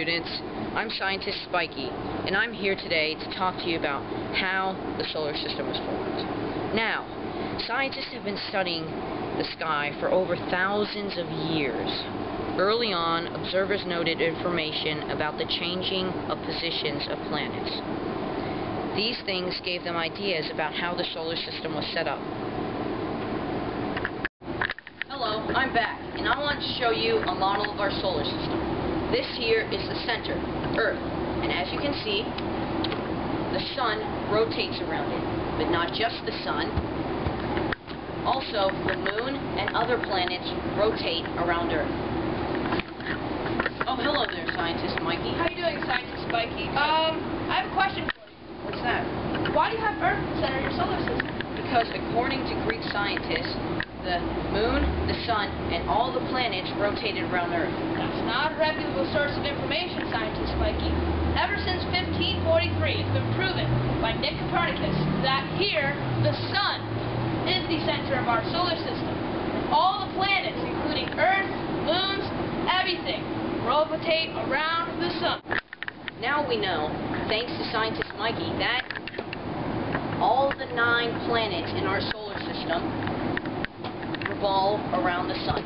students. I'm Scientist Spikey, and I'm here today to talk to you about how the solar system was formed. Now, scientists have been studying the sky for over thousands of years. Early on, observers noted information about the changing of positions of planets. These things gave them ideas about how the solar system was set up. Hello, I'm back, and I want to show you a model of our solar system. This here is the center, Earth, and as you can see, the sun rotates around it, but not just the sun. Also, the moon and other planets rotate around Earth. Oh, hello there, Scientist Mikey. How are you doing, Scientist Spikey? I have a question for you. What's that? Why do you have Earth in the center of your solar system? Because according to Greek scientists, the moon, the sun, and all the planets rotated around Earth. That's not a reputable source of information, Scientist Spikey. Ever since 1543, it's been proven by Nick Copernicus that here, the sun, is the center of our solar system. All the planets, including Earth, moons, everything, rotate around the sun. Now we know, thanks to Scientist Mikey, that all the 9 planets in our solar system revolve around the sun.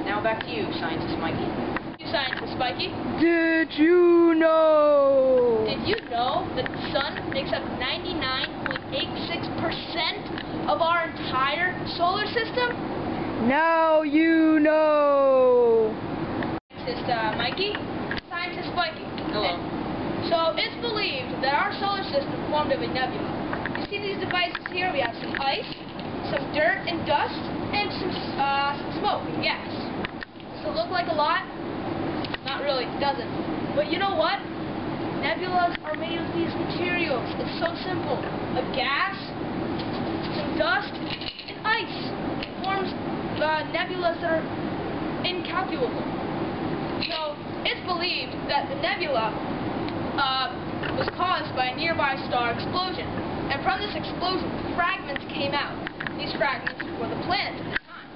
Now back to you, Scientist Mikey. Thank you, Scientist Spikey. Did you know? Did you know that the sun makes up 99.86% of our entire solar system? Now you know. Scientist Mikey. Scientist Spikey. Hello. So it's believed that our solar system formed of a nebula. You see these devices here? We have some ice, some dirt and dust, and some smoke and gas. Does it look like a lot? Not really, it doesn't. But you know what? Nebulas are made of these materials. It's so simple. A gas, some dust, and ice. It forms nebulas that are incalculable. So it's believed that the nebula was caused by a nearby star explosion. And from this explosion, fragments came out. These fragments were the planets at the time.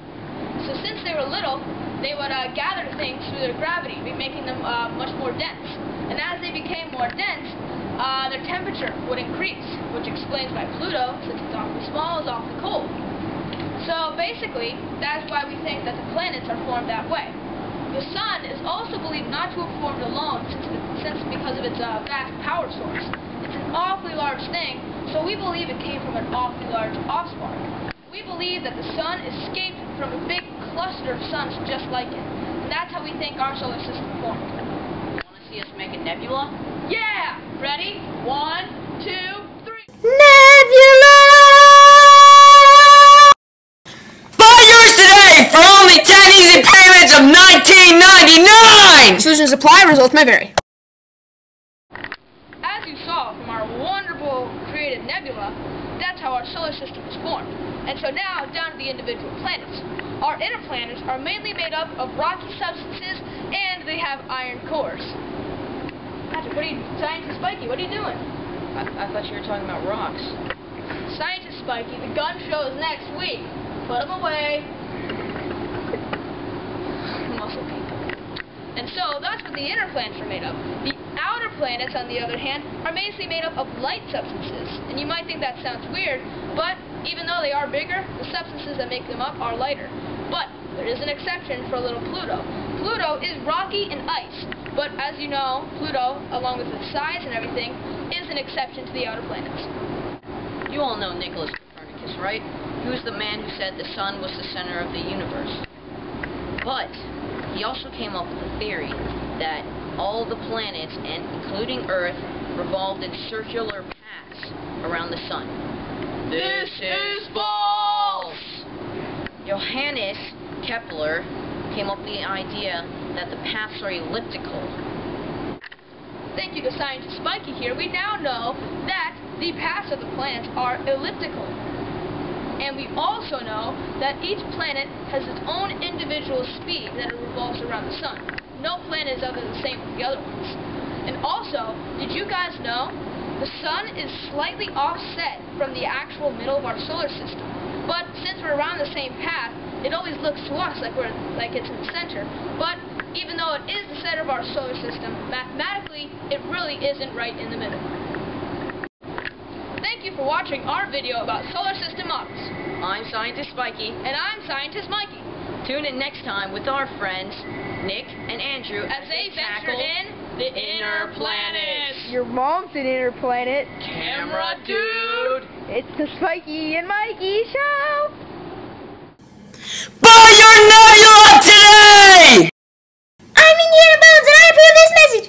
So since they were little, they would gather things through their gravity, making them much more dense. And as they became more dense, their temperature would increase, which explains why Pluto, since it's awfully small, is awfully cold. So basically, that's why we think that the planets are formed that way. The sun is also believed not to have formed alone, since because of its vast power source. It's an awfully large thing, so we believe it came from an awfully large offspark. We believe that the sun escaped from a big cluster of suns just like it. And that's how we think our solar system formed. You want to see us make a nebula? Yeah! Ready? 1, 2, 3. Nebula! Buy yours today for only 10 easy payments of $19.99! Solutions apply, results may vary. As you saw from our wonderful created nebula, that's how our solar system was formed. And so now, down to the individual planets. Our inner planets are mainly made up of rocky substances, and they have iron cores. Patrick, Scientist Spikey, what are you doing? I thought you were talking about rocks. Scientist Spikey, the gun show is next week. Put them away. Muscle people. And so, that's what the inner planets are made of. The outer planets, on the other hand, are mainly made up of light substances. And you might think that sounds weird, but even though they are bigger, the substances that make them up are lighter. But there is an exception for little Pluto. Pluto is rocky and ice, but as you know, Pluto, along with its size and everything, is an exception to the outer planets. You all know Nicholas Copernicus, right? He was the man who said the sun was the center of the universe. But he also came up with a theory that all the planets, and including Earth, revolved in circular paths around the sun. This is false! Johannes Kepler came up with the idea that the paths are elliptical. Thank you to Scientist Spikey here. We now know that the paths of the planets are elliptical. And we also know that each planet has its own individual speed that it revolves around the sun. No planet is other than the same with the other ones. And also, did you guys know the sun is slightly offset from the actual middle of our solar system? But since we're around the same path, it always looks to us like it's in the center. But even though it is the center of our solar system, mathematically, it really isn't right in the middle. Thank you for watching our video about solar system models. I'm Scientist Spikey. And I'm Scientist Mikey. Tune in next time with our friends, Nick and Andrew, As they venture tackle in the inner planets. Your mom's an inner planet. Camera dude! It's the Spikey and Mikey show. Buy your nebula today! I'm Indiana Bones and I approve this message.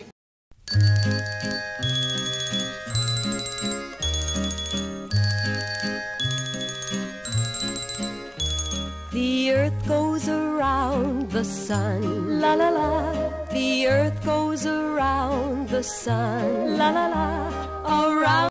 The earth goes around the sun, la la la. The earth goes around the sun, la la la.